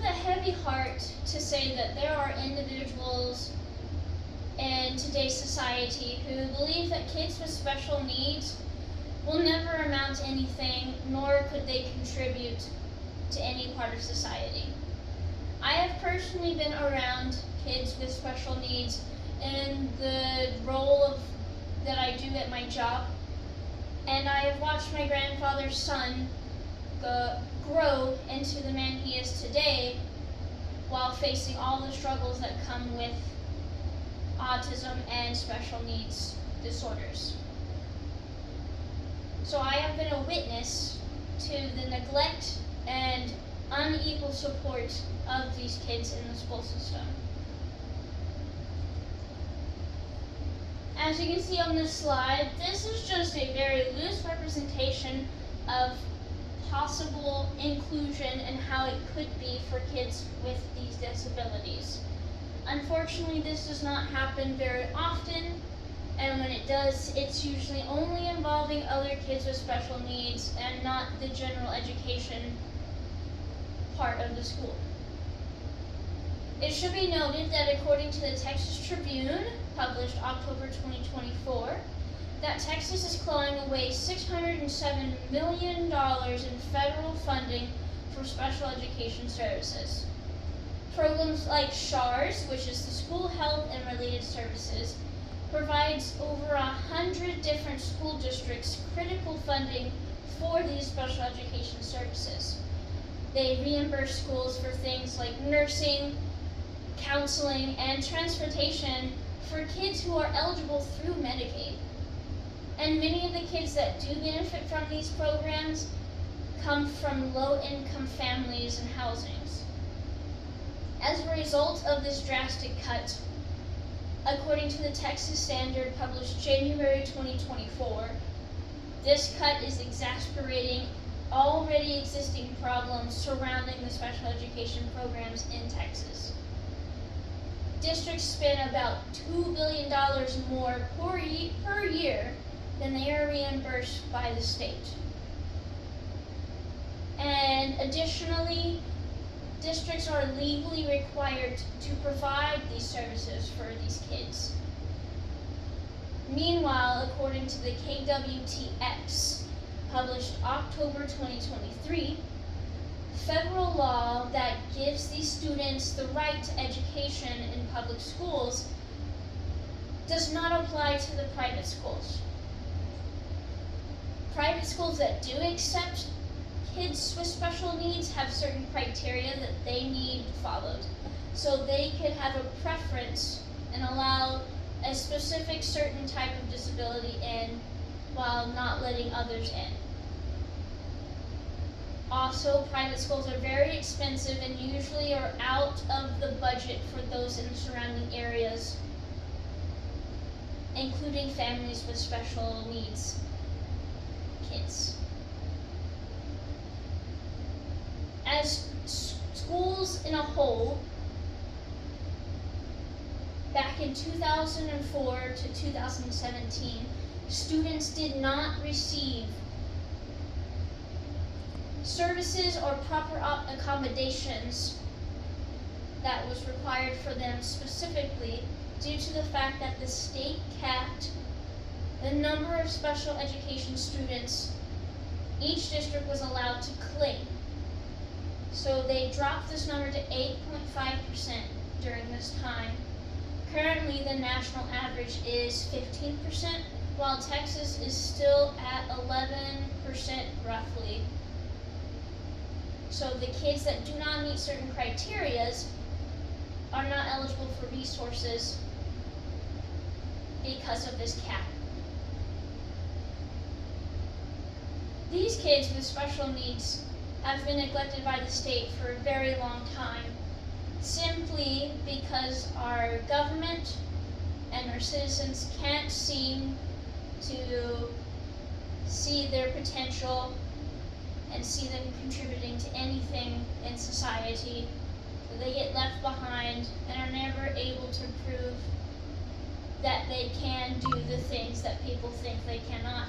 a heavy heart to say that there are individuals in today's society who believe that kids with special needs will never amount to anything, nor could they contribute to any part of society. I have personally been around kids with special needs in the role that I do at my job, and I have watched my grandfather's son grow into the man he is today while facing all the struggles that come with autism and special needs disorders. So I have been a witness to the neglect and unequal support of these kids in the school system. As you can see on this slide, this is just a very loose representation of possible inclusion and how it could be for kids with these disabilities. Unfortunately, this does not happen very often, and when it does, it's usually only involving other kids with special needs and not the general education part of the school. It should be noted that according to the Texas Tribune, published October 2024, that Texas is clawing away $607 million in federal funding for special education services. Programs like SHARS, which is the School Health and Related Services, provides over 100 different school districts critical funding for these special education services. They reimburse schools for things like nursing, counseling, and transportation for kids who are eligible through Medicaid. And many of the kids that do benefit from these programs come from low-income families and housings. As a result of this drastic cut, according to the Texas Standard published January 2024, this cut is exacerbating already existing problems surrounding the special education programs in Texas. Districts spend about $2 billion more per year than they are reimbursed by the state. And additionally, districts are legally required to provide these services for these kids. Meanwhile, according to the KWTX, published October 2023, federal law that gives these students the right to education in public schools does not apply to the private schools. Private schools that do accept kids with special needs have certain criteria that they need followed. So they could have a preference and allow a specific certain type of disability in while not letting others in. Also, private schools are very expensive and usually are out of the budget for those in the surrounding areas, including families with special needs kids. As schools in a whole, back in 2004 to 2017, students did not receive services or proper accommodations that was required for them specifically due to the fact that the state capped the number of special education students each district was allowed to claim. So they dropped this number to 8.5% during this time. Currently, the national average is 15%, while Texas is still at 11% roughly. So the kids that do not meet certain criteria are not eligible for resources because of this cap. These kids with special needs have been neglected by the state for a very long time, simply because our government and our citizens can't seem to see their potential and see them contributing to anything in society. So they get left behind and are never able to prove that they can do the things that people think they cannot.